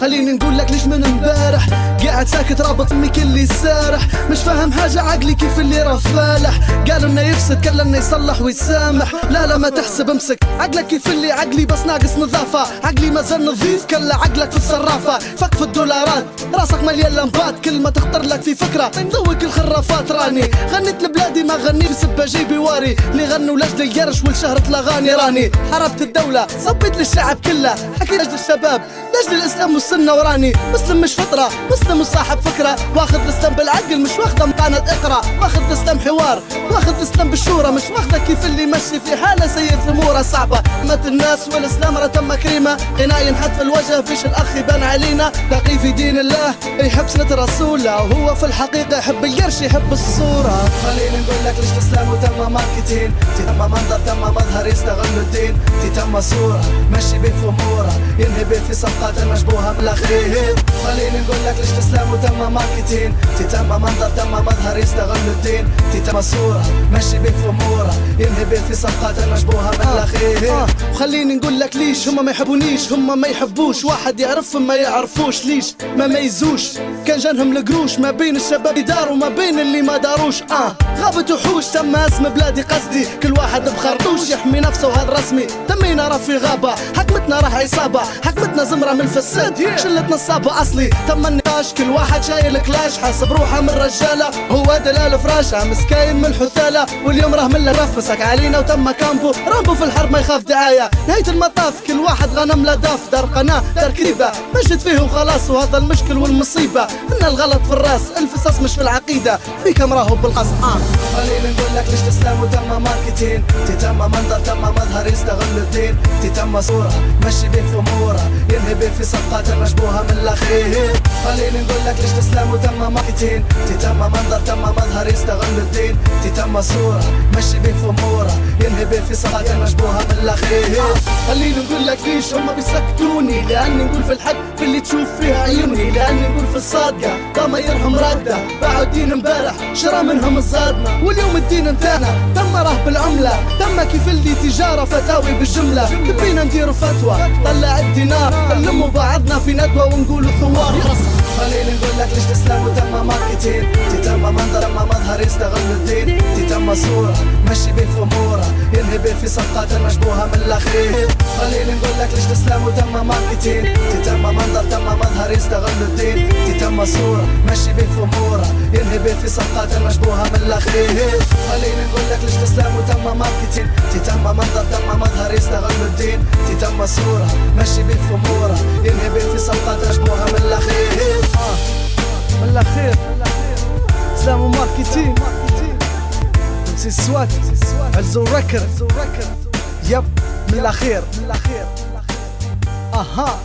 خليني نقول لك ليش من امبارح قاعد ساكت رابط امك اللي سارح، مش فاهم حاجة عقلي كيف اللي رفالح، قالوا انه يفسد قال انه يصلح ويسامح، لا ما تحسب امسك عقلك كيف اللي عقلي بس ناقص نظافة، عقلي ما زال نظيف كلا عقلك في الصرافة، فك في الدولارات راسك مليان لمبات، كل ما تخطر لك في فكرة ذوق الخرافات، راني غنيت لبلادي ما غني بسبة جيبي واري، اللي غنوا لاجل القرش والشهرة الاغاني، راني حاربت الدولة صبيت للشعب كله، حكيت لاجل الشباب لاجل الاسلام والسنة، وراني مسلم مش فطرة مسلم وصاحب فكرة، واخذ الاسلام بالعقل مش واخذه مقانة اقرا، واخذ الاسلام حوار واخذ الاسلام بالشورى، مش واخذه كيف اللي يمشي في حالة سيء اموره صعبة، مات الناس والاسلام راه تم كريمة، غناء ينحط في الوجه فيش الاخ يبان علينا، تقي في دين الله يحب سنة رسوله، وهو في الحقيقة يحب القرش يحب الصورة. خليني نقول لك ليش الاسلام وتم ماركتين، تم منظر تم مظهر يستغلوا الدين، تم صورة مشي بيه في اموره ينهي بيه في صفقات مشبوهة من الاخير. خليني نقول لك ليش الاسلام وتم ماركتين، تم منظر تم مظهر يستغلوا الدين، تم صورة مشي بيه في اموره ينهي بيه في صفقات مشبوهة من الاخير. وخليني نقول لك ليش هم ما يحبونيش، هم ما يحبوش واحد يعرفهم ما يعرفوش، ليش ما ميزوش كان جانهم القروش ما بين الشباب دار وما بين اللي ما داروش. غابت وحوش تم اسم بلادي قصدي، كل واحد بخرطوش يحمي نفسه وهذا رسمي، تمينا راه في غابة حكمتنا راه عصابة، حكمتنا زمرة من الفساد شلتنا الصابة اصلي، تم النقاش كل واحد شايل كلاش، حاسب روحه من رجالة هو دلال فراشة، مسكاين من الحثالة واليوم راه من الرف، مسك علينا وتم كامبو رامبو في الحرب ما يخاف دعاية، نهاية المطاف كل واحد غنم لا داف، دار قناة دار كريبة مشت فيه وخلاص، وهذا المشكل والمصيبة ان الغلط في الراس الفصاص مش في العقيدة، في كم راهو بالقص. خليني نقول لك ليش الاسلام وتم ماركتين، تم منظر تم مظهر يستغلوا الدين، تم صورة مشي بيه في اموره ينهي بيه في صفقات مشبوهة من الاخير. خليني نقول لك ليش الاسلام وتم ماركتين، تم منظر تم مظهر يستغلوا الدين، تم صورة مشي بيه في اموره ينهي بيه في صفقات مشبوهة من الاخير. خليني نقول لك ليش هم بيسكتوني، لاني نقول في الحق في اللي تشوف فيها عيوني، لاني نقول في الصادقة ضمايرهم رادة، باعوا الدين امبارح شرى منهم الصادمة، واليوم الدين انتهى تم راه بالعملة، تم كيف اللي تجارة فتاوي بالجملة، تبينا نديروا فتوى طلع الدينار نلموا بعضنا في ندوة ونقولوا ثوار. خليني نقول لك ليش الاسلام وتم ماركتين، تم منظر تم مظهر يستغلوا الدين، تم صورة مشي بيه في اموره ينهي بيه في صفقات مشبوهة من الاخير. خليني نقول لك ليش الاسلام وتم ماركتين، تم منظر تم مظهر يستغلوا الدين، تم صورة مشي بيه في اموره ينهي بيه في صفقات مشبوهة من الاخير. خليني نقول لك ليش الاسلام وتم ماركتين، تم منظر تم مظهر يستغلوا الدين، تم صورة مشي بيه في اموره ينهي بيه في صفقات مشبوهة من الاخير. من الاخير اسلام وماركتين سي سوات عزو ركر يب من الاخير اها